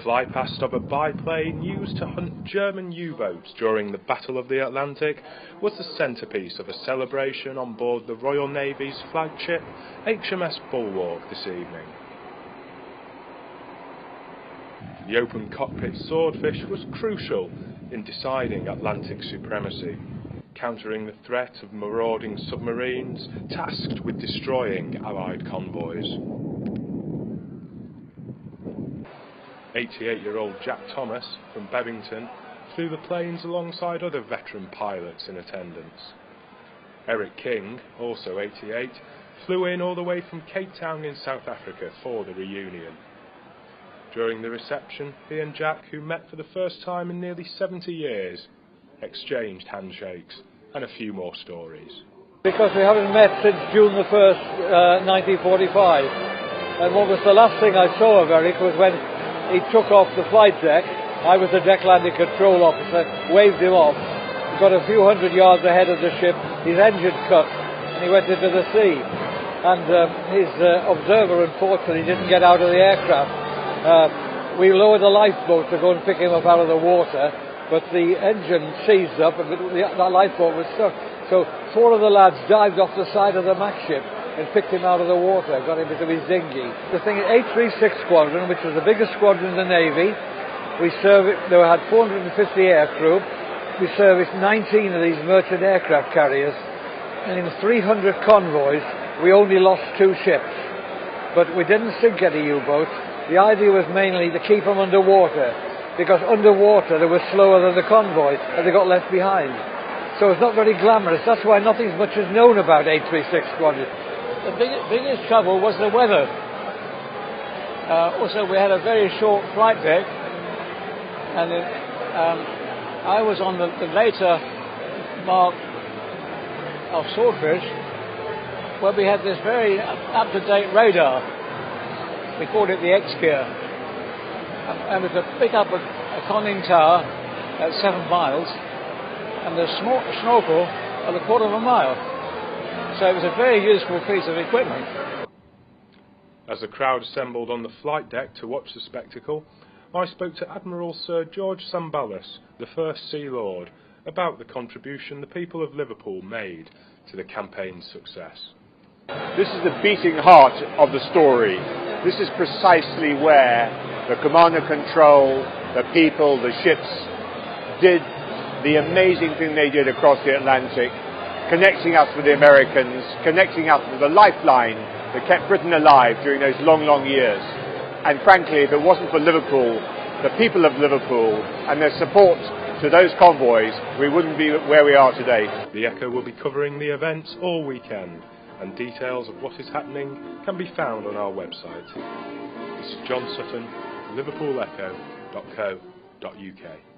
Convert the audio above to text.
flypast of a biplane used to hunt German U-boats during the Battle of the Atlantic was the centrepiece of a celebration on board the Royal Navy's flagship HMS Bulwark this evening. The open cockpit Swordfish was crucial in deciding Atlantic supremacy, countering the threat of marauding submarines tasked with destroying Allied convoys. 88-year-old Jack Thomas from Bevington flew the planes alongside other veteran pilots in attendance. Eric King, also 88, flew in all the way from Cape Town in South Africa for the reunion. During the reception, he and Jack, who met for the first time in nearly 70 years, exchanged handshakes and a few more stories. Because we haven't met since June the 1st, 1945. And what was the last thing I saw of Eric was when he took off the flight deck. I was the deck landing control officer, waved him off. He got a few hundred yards ahead of the ship, his engine cut, and he went into the sea. And his observer, unfortunately, didn't get out of the aircraft. We lowered a lifeboat to go and pick him up out of the water, but the engine seized up and that lifeboat was stuck. So 4 of the lads dived off the side of the Mac ship and picked him out of the water, got him into his dinghy. The thing, 836 Squadron, which was the biggest squadron in the Navy, they had 450 aircrew. We serviced 19 of these merchant aircraft carriers, and in 300 convoys, we only lost 2 ships. But we didn't sink any U-boats. The idea was mainly to keep them underwater, because underwater they were slower than the convoy and they got left behind. So it's not very glamorous. That's why nothing much is known about 836 Squadron. The biggest trouble was the weather. Also, we had a very short flight deck, and I was on the later mark of Swordfish, where we had this very up-to-date radar. We called it the X-gear, and we could pick up a conning tower at 7 miles and the snorkel at a quarter of a mile. So it was a very useful piece of equipment. As the crowd assembled on the flight deck to watch the spectacle, I spoke to Admiral Sir George Sambalis, the First Sea Lord, about the contribution the people of Liverpool made to the campaign's success. This is the beating heart of the story. This is precisely where the command and control, the people, the ships did the amazing thing they did across the Atlantic, connecting us with the Americans, connecting us with the lifeline that kept Britain alive during those long, long years. And frankly, if it wasn't for Liverpool, the people of Liverpool, and their support to those convoys, we wouldn't be where we are today. The Echo will be covering the events all weekend, and details of what is happening can be found on our website. This is John Sutton, liverpoolecho.co.uk.